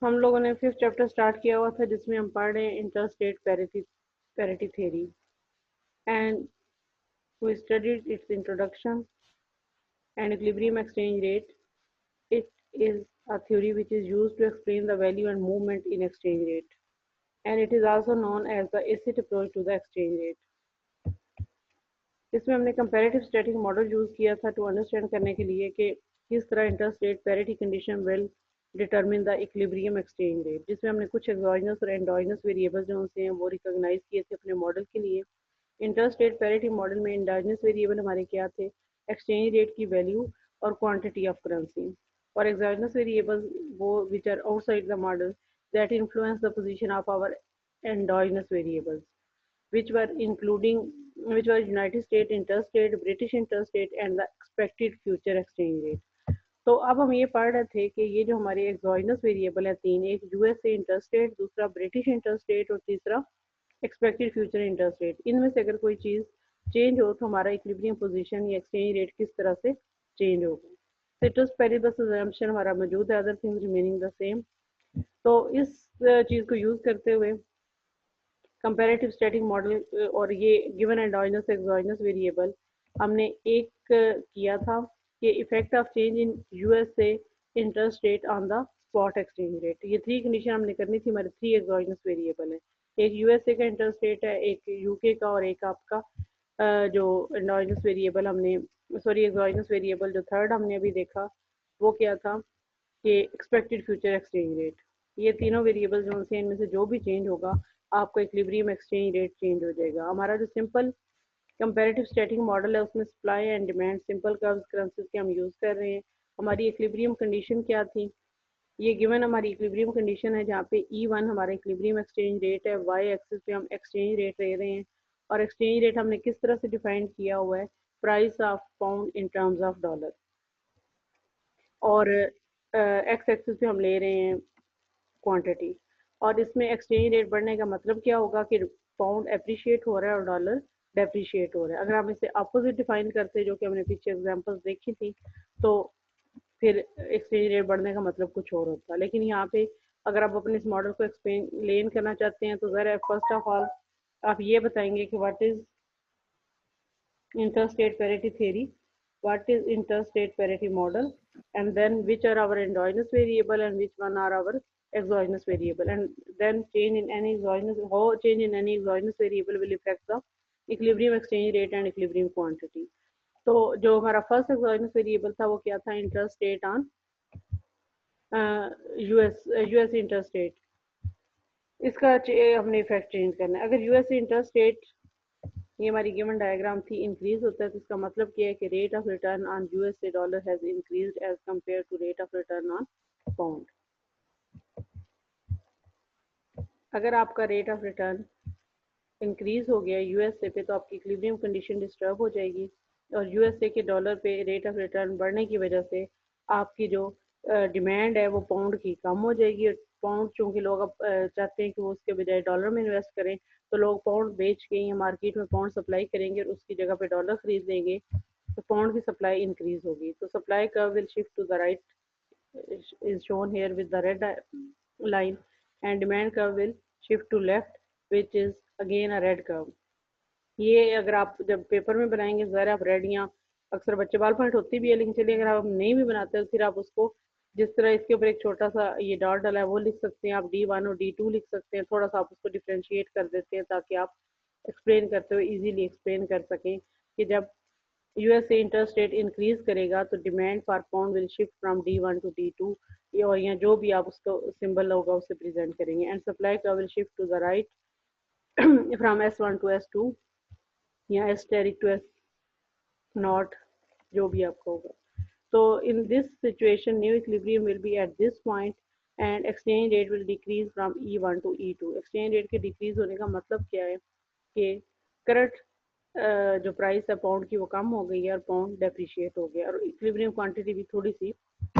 हम लोगों ने 5th चैप्टर स्टार्ट किया हुआ था जिसमें हम पढ़ रहे हैं interstate parity theory and we studied its introduction and equilibrium exchange rate. It is a theory which is used to explain the value and movement in exchange rate, and it is also known as the ACID approach to the exchange rate. इसमें हमने comparative static model use किया था to understand करने के लिए कि किस तरह interest rate parity condition will determine the equilibrium exchange rate, जिसमें हमने कुछ एक्सोजेनस और एंडोजेनस वेरिएबल्स जो होते हैं वो रिकॉग्नाइज किए थे अपने मॉडल के लिए. इंटरेस्ट रेट पैरिटी मॉडल में एंडोजेनस वेरिएबल हमारे क्या थे? एक्सचेंज रेट की वैल्यू और क्वांटिटी ऑफ करेंसी. और exogenous variables which are outside the model that influence the position of our endogenous variables, which were United States interest rate, British interest rate, and the expected future exchange rate. तो अब हम ये पढ़ रहे थे कि ये जो हमारे एक्सोजेनस वेरिएबल है तीन, एक यूएसए इंटरेस्ट रेट, दूसरा ब्रिटिश इंटरेस्ट रेट और तीसरा एक्सपेक्टेड फ्यूचर इंटरेस्ट रेट. इनमें से अगर कोई चीज़ चेंज हो तो हमारा इक्विलिब्रियम पोजीशन या एक्सचेंज रेट किस तरह से चेंज होगा. सिट्रस पेरिबस असम्पशन हमारा मौजूद है, other things remaining the same. तो इस चीज़ को यूज़ करते हुए कंपैरेटिव स्टैटिक मॉडल और ये गिवन एंडोजेनस एक्सोजेनस वेरिएबल हमने एक किया था कि effect of change in USA interest rate on the spot exchange rate. ये थ्री कंडीशन हमने करनी थी. हमारे थ्री एक्सोजेनस वेरिएबल है, एक यूएसए का इंटरेस्ट रेट है, एक यूके का, और एक आपका जो एंडोजेनस वेरिएबल हमने एक्सोजेनस वेरिएबल जो थर्ड हमने अभी देखा वो क्या था कि एक्सपेक्टेड फ्यूचर एक्सचेंज रेट. ये तीनों वेरिएबल जो से इनमें से जो भी चेंज होगा आपका इक्विलिब्रियम एक्सचेंज रेट चेंज हो जाएगा. हमारा जो सिंपल कंपैरेटिव स्टैटिक मॉडल है उसमें supply and demand simple curves currencies के हम यूज़ कर रहे हैं. हमारी इक्विलिब्रियम कंडीशन क्या थी? ये गिवन हमारी इक्विलिब्रियम कंडीशन है जहाँ पे E1 हमारा इक्विलिब्रियम एक्सचेंज रेट है, वाई एक्सिस पे हम एक्सचेंज रेट ले रहे हैं, और एक्सचेंज रेट हमने किस तरह से डिफाइन किया हुआ है? Price of pound in terms of dollar. और एक्स एक्सिस पे हम ले रहे हैं क्वांटिटी. और इसमें एक्सचेंज रेट बढ़ने का मतलब क्या होगा कि पाउंड अप्रिशिएट हो रहा है और डॉलर डेप्रिशिएट हो रहा है. अगर हम इसे अपोजिट डिफाइन करते जो कि हमने पीछे एग्जांपल्स देखी थी तो फिर एक्सचेंज रेट बढ़ने का मतलब कुछ और होता. लेकिन यहाँ पे अगर आप अपने इस मॉडल को एक्सप्लेन करना चाहते हैं तो ज़रा फर्स्ट ऑफ ऑल आप ये बताएंगे कि what is interstate parity theory, what is interstate parity model, and then which are our endogenous variable and which one are our exogenous variable, and then how change in any exogenous variable will affect the equilibrium exchange rate and equilibrium quantity. तो जो हमारा first exogenous variable था वो क्या था? Interest rate on US interest rate. इसका हमने effect change करना है. अगर यूएस इंटरेस्ट रेट, ये हमारी गिवन डायग्राम थी, इंक्रीज होता है तो इसका मतलब क्या है कि rate of return on USA dollar has increased as compare to rate of return on pound. अगर आपका रेट ऑफ रिटर्न इंक्रीज हो गया यूएसए पे तो आपकी इक्विलिब्रियम कंडीशन डिस्टर्ब हो जाएगी, और यूएसए के डॉलर पे रेट ऑफ रिटर्न बढ़ने की वजह से आपकी जो डिमांड है वो पाउंड की कम हो जाएगी. और पाउंड चूँकि लोग अब चाहते हैं कि वो उसके बजाय डॉलर में इन्वेस्ट करें, तो लोग पाउंड बेच के या मार्केट में पाउंड सप्लाई करेंगे और उसकी जगह पे डॉलर खरीद लेंगे, तो पाउंड की सप्लाई इंक्रीज होगी. तो supply curve will shift to the right is shown here with the red line, and demand curve will shift to left which is again a red curve. ये अगर आप जब पेपर में बनाएंगे ज़रा आप रेड, या अक्सर बच्चे बाल पॉइंट होती भी है, लेकिन चलिए अगर आप नहीं भी बनाते तो फिर आप उसको जिस तरह इसके ऊपर एक छोटा सा ये डॉट डाला है वो लिख सकते हैं, आप D1 और D2 लिख सकते हैं. थोड़ा सा आप उसको डिफ्रेंशिएट कर देते हैं ताकि आप एक्सप्लेन करते हुए इजीली एक्सप्लेन कर सकें कि जब यूएसए इंटरेस्ट रेट इंक्रीज करेगा तो demand for pound will shift from D1 to D2, और यहाँ जो भी आप उसको सिंबल होगा उससे प्रेजेंट करेंगे. एंड सप्लाई का will shift to the right from S1 to S2 या S टेरिक टू S नॉट, जो भी आपका होगा. So in this situation, new equilibrium will be at this point and exchange rate will decrease from E1 to E2. Exchange rate के decrease होने का मतलब क्या है कि करंट जो प्राइस है पाउंड की वो कम हो गई है और पाउंड डेप्रिशिएट हो गया, और इक्विलिब्रियम क्वांटिटी भी थोड़ी सी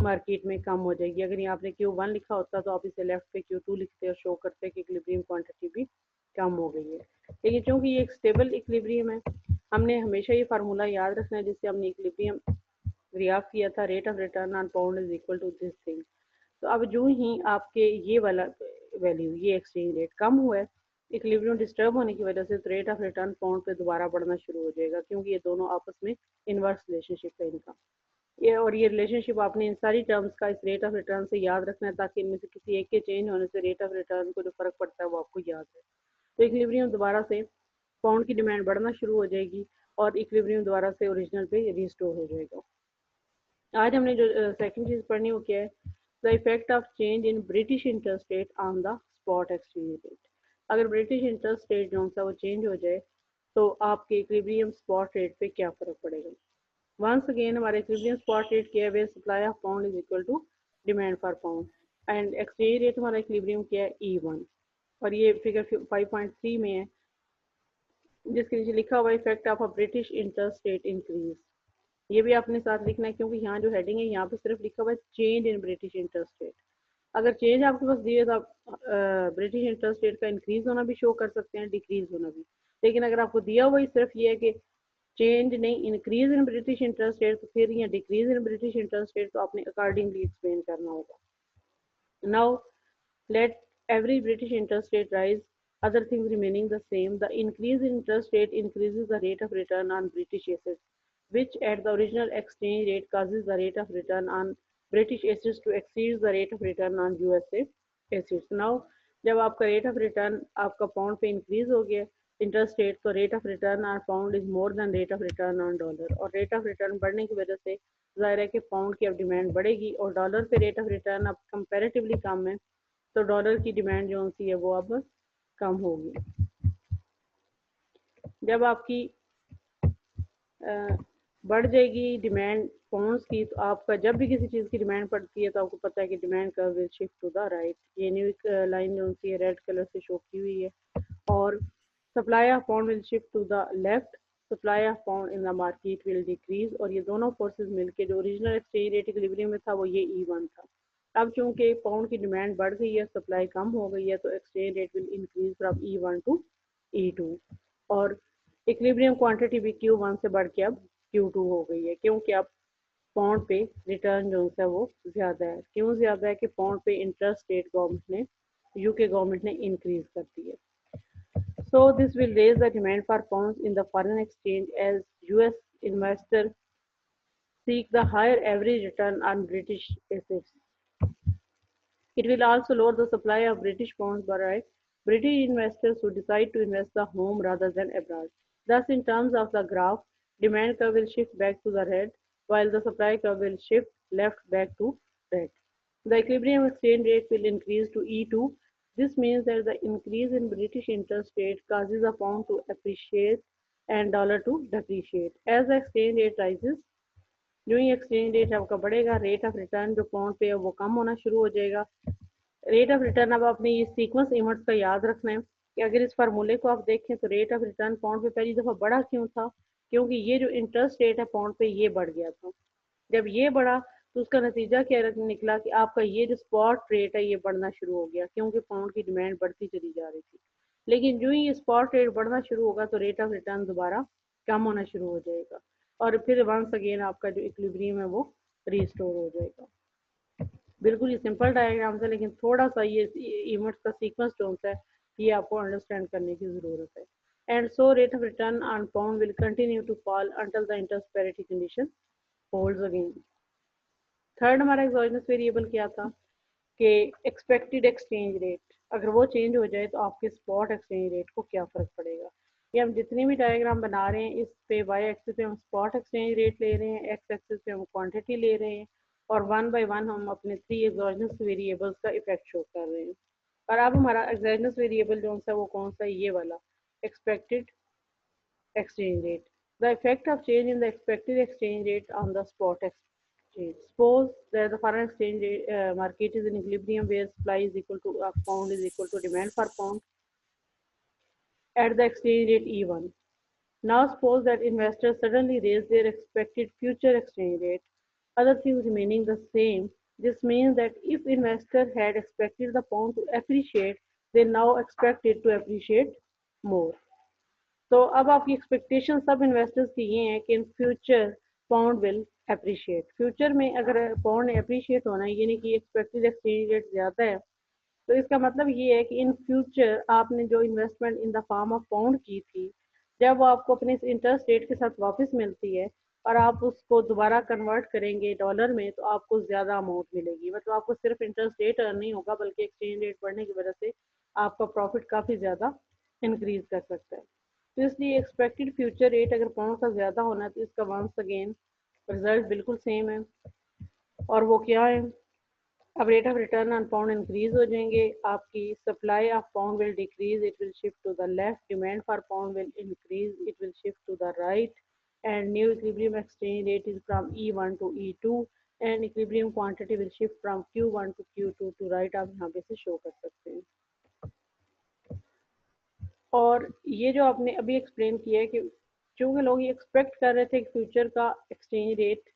मार्केट में कम हो जाएगी. अगर यहाँ आपने Q1 लिखा होता तो आप इसे लेफ्ट पे Q2 लिखते और शो करते कि इक्विलिब्रियम क्वांटिटी भी कम हो गई है. लेकिन चूंकि ये एक स्टेबल इक्विलिब्रियम है, हमने हमेशा ये फार्मूला याद रखना है जिससे हमने इक्विलिब्रियम रियाफ किया था. Rate of return on pound is equal to this thing. तो अब जो ही आपके ये वाला वैल्यू, ये एक्सचेंज रेट कम हुआ है, इक्विलिब्रियम डिस्टर्ब होने की वजह से, तो रेट ऑफ रिटर्न पाउंड पे दोबारा बढ़ना शुरू हो जाएगा, क्योंकि ये दोनों आपस में इनवर्स रिलेशनशिप है इनका। ये रिलेशनशिप आपने इन सारी टर्म्स का इस रेट ऑफ रिटर्न से याद रखना है, ताकि इनमें से किसी एक के चेंज होने से रेट ऑफ रिटर्न को जो फर्क पड़ता है वो आपको याद है। तो इक्विलिब्रियम दोबारा से पाउंड की डिमांड बढ़ना शुरू हो जाएगी और इक्विलिब्रियम दोबारा से ओरिजिनल पे रिस्टोर हो जाएगा। आज हमने जो सेकंड चीज पढ़नी वो क्या है, the effect of change in British interest rate on the spot exchange rate. अगर ब्रिटिश इंटरेस्ट रेट जो सा वो चेंज हो जाए तो आपके इक्विलिब्रियम स्पॉट रेट पे क्या फर्क पड़ेगा। वंस अगेन हमारे इक्विलिब्रियम स्पॉट रेट क्या है, where supply of pound is equal to demand for pound, and exchange rate हमारा इक्विलिब्रियम क्या है, E1, और ये फिगर 5.3 में है, जिसके नीचे लिखा हुआ effect of a British interest rate increase. ये भी आपने साथ लिखना है, क्योंकि यहाँ जो हेडिंग है यहाँ पे सिर्फ लिखा हुआ है change in British interest rate. अगर चेंज आपके पास दिए तो आप ब्रिटिश इंटरेस्ट रेट का इंक्रीज होना भी शो कर सकते हैं, डिक्रीज होना भी। लेकिन अगर आपको दिया हुआ ही सिर्फ ये है कि चेंज नहीं, increase in British interest rate, तो फिर या decrease in British interest rate, तो आपने अकॉर्डिंगली एक्सप्लेन करना होगा। Now let every British interest rate rise, other things remaining the same. The increase in interest rate increases the rate of return on British assets, which at the original exchange rate causes the rate of return on British assets to exceed the rate of return on USA assets. Now, जब आपका rate of return आपका pound पे increase हो गया interest rate, तो rate of return on pound is more than rate of return on dollar, और rate of return बढ़ने की वजह से जाहिर है कि पाउंड की अब डिमांड बढ़ेगी, और डॉलर पे रेट ऑफ रिटर्न अब कंपेरेटिवली कम है, तो डॉलर की डिमांड जो सी है वो अब कम होगी। जब आपकी बढ़ जाएगी डिमांड पाउंड्स की, तो आपका जब भी किसी चीज़ की डिमांड पड़ती है तो आपको पता है कि demand curve will shift to the right. ये न्यू लाइन जो सी है रेड कलर से शो की हुई है, और supply of pound will shift to the left, supply of pound in the market will decrease, और ये दोनों फोर्सेस मिलके जो ओरिजिनल एक्सचेंज रेट इक्विलिब्रियम में था वो ये E1 था। अब चूंकि पाउंड की डिमांड बढ़ गई है, सप्लाई कम हो गई है, तो exchange rate will increase from E1 to E2, और इक्विलिब्रियम क्वांटिटी भी Q1 से बढ़ के अब Q2 हो गई है, क्योंकि अब पाउंड पे रिटर्न जो है वो ज़्यादा है। क्यों ज़्यादा है कि पाउंड पे इंटरेस्ट रेट गवर्नमेंट ने, यूके गवर्नमेंट ने इंक्रीज कर दी है। So this will raise the demand for pounds in the foreign exchange as US investors seek the higher average return on British assets. It will also lower the supply of British pounds by British investors who decide to invest the home rather than abroad. Thus, in terms of the graph, demand curve will shift back to the red, while the supply curve will shift left back to red. The equilibrium exchange rate will increase to E2. This means that the increase in British interest rate causes the pound to appreciate and dollar to depreciate. As the exchange rate rises, जो ही exchange rate आपका बढ़ेगा, rate of return जो pound पे है वो कम होना शुरू हो जाएगा। रेट ऑफ रिटर्न, अब आपने ये सीक्वेंस इवेंट्स का याद रखना है कि अगर इस फार्मूले को आप देखें तो रेट ऑफ रिटर्न पाउंड पे पहली दफ़ा बढ़ा क्यों था, क्योंकि ये जो इंटरेस्ट रेट है पाउंड पे ये बढ़ गया था। जब ये बढ़ा तो उसका नतीजा क्या निकला कि आपका ये जो स्पॉट रेट है ये बढ़ना शुरू हो गया, क्योंकि पाउंड की डिमांड बढ़ती चली जा रही थी। लेकिन जो ही ये स्पॉट रेट बढ़ना शुरू होगा तो रेट ऑफ रिटर्न दोबारा कम होना शुरू हो जाएगा, और फिर वंस अगेन आपका जो इक्विलिब्रियम है वो रिस्टोर हो जाएगा। बिल्कुल ये सिंपल डायग्राम है, लेकिन थोड़ा सा ये इवेंट्स का सीक्वेंस जो होता है ये आपको अंडरस्टैंड करने की ज़रूरत है। And so rate of return on pound will continue to fall until the interest parity condition holds again. Third हमारा एक्सोजेनस वेरिएबल क्या था कि एक्सपेक्टेड एक्सचेंज रेट, अगर वो चेंज हो जाए तो आपके स्पॉट एक्सचेंज रेट को क्या फ़र्क पड़ेगा। ये हम जितनी भी डायग्राम बना रहे हैं, इस पे वाई एक्सिस पे हम स्पॉट एक्सचेंज रेट ले रहे हैं, एक्स एक्सिस पे हम क्वांटिटी ले रहे हैं, और वन बाय वन हम अपने 3 एक्सोजेनस वेरिएबल्स का इफेक्ट शो कर रहे हैं। और अब हमारा एक्सोजेनस वेरिएबल जो सा वो कौन सा, ये वाला expected exchange rate. The effect of change in the expected exchange rate on the spot exchange. Suppose that the foreign exchange rate, market is in equilibrium where supply is equal to pound is equal to demand for pound at the exchange rate E1. Now suppose that investors suddenly raise their expected future exchange rate, other things remaining the same. This means that if investor had expected the pound to appreciate, they now expect it to appreciate more. तो अब आपकी expectation सब investors की ये है कि in future pound will appreciate. Future में अगर पाउंड अप्रिशिएट होना है, यानी कि एक्सपेक्टेड एक्सचेंज रेट ज़्यादा है, तो इसका मतलब ये है कि इन फ्यूचर आपने जो investment in the form of pound की थी, जब वो आपको अपने इंटरेस्ट रेट के साथ वापस मिलती है और आप उसको दोबारा कन्वर्ट करेंगे डॉलर में, तो आपको ज़्यादा अमाउंट मिलेगी। मतलब आपको सिर्फ इंटरेस्ट रेट अर्न नहीं होगा, बल्कि एक्सचेंज रेट बढ़ने की वजह से आपका प्रॉफिट काफ़ी ज़्यादा इंक्रीज कर सकता है। तो इसलिए एक्सपेक्टेड फ्यूचर रेट अगर पाउंड का ज़्यादा होना है, तो इसका वंस अगेन रिजल्ट बिल्कुल सेम है। और वो क्या है? अब rate of return on pound increase हो जाएंगे, आपकी supply of pound will decrease, it will shift to the left, demand for pound will increase, it will shift to the right, and new equilibrium exchange rate is from E1 to E2, and equilibrium quantity will shift from Q1 to Q2 to right. आप यहाँ पे से show कर सकते हैं। और ये जो आपने अभी एक्सप्लेन किया है कि चूंकि लोग ये एक्सपेक्ट कर रहे थे कि फ्यूचर का एक्सचेंज रेट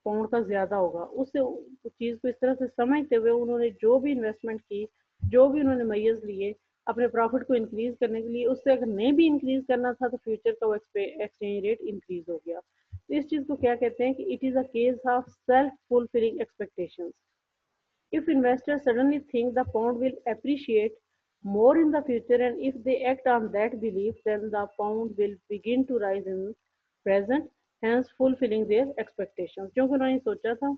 पाउंड का ज़्यादा होगा, उससे उस चीज़ को इस तरह से समझते हुए उन्होंने जो भी इन्वेस्टमेंट की, जो भी उन्होंने मयज़ लिए अपने प्रॉफिट को इंक्रीज करने के लिए, उससे अगर नहीं भी इंक्रीज करना था तो फ्यूचर का वो एक्सचेंज रेट इंक्रीज हो गया। तो इस चीज़ को क्या कहते हैं कि it is a case of self fulfilling expectations. If investors suddenly think the pound will appreciate more in the future, and if they act on that belief, then the pound will begin to rise in present, hence fulfilling their expectations। क्योंकि उन्होंने सोचा था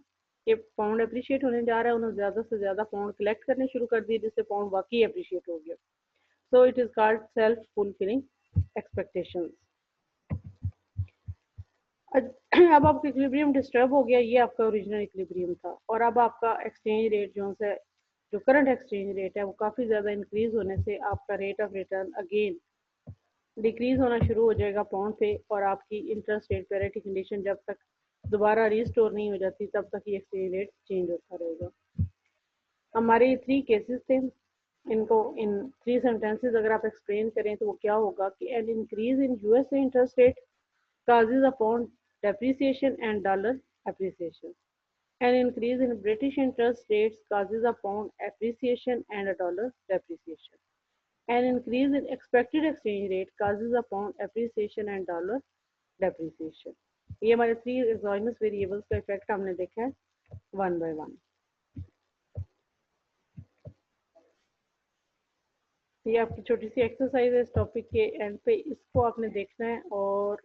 कि pound appreciate होने जा रहा है, उन्होंने ज़्यादा से ज़्यादा पाउंड कलेक्ट करने शुरू कर दिए, जिससे पाउंड वाकई अप्रिशिएट हो गया। So it is called self fulfilling expectations. अब आपका इक्विलिब्रियम डिस्टर्ब हो गया, ये आपका ओरिजिनल इक्विलिब्रियम था, और अब आपका एक्सचेंज रेट जो है, जो करंट एक्सचेंज रेट है, वो काफ़ी ज़्यादा इंक्रीज होने से आपका rate of return again decrease होना शुरू हो जाएगा पाउंड पे, और आपकी इंटरेस्ट रेट पैरिटी कंडीशन जब तक दोबारा रिस्टोर नहीं हो जाती, तब तक ये एक्सचेंज रेट चेंज होता रहेगा। हमारे ये 3 केसेस थे, इनको इन 3 सेंटेंसेस अगर आप एक्सप्लेन करें तो वो क्या होगा कि an increase in USA interest rate causes a pound depreciation and dollar appreciation. An increase in British interest rates causes a pound appreciation and a dollar depreciation. An increase in expected exchange rate causes a pound appreciation and dollar depreciation. ये हमारे 3 exogenous variables का effect हमने देखा है one by one. ये आपकी छोटी सी exercise है इस टॉपिक के एंड पे, इसको आपने देखना है और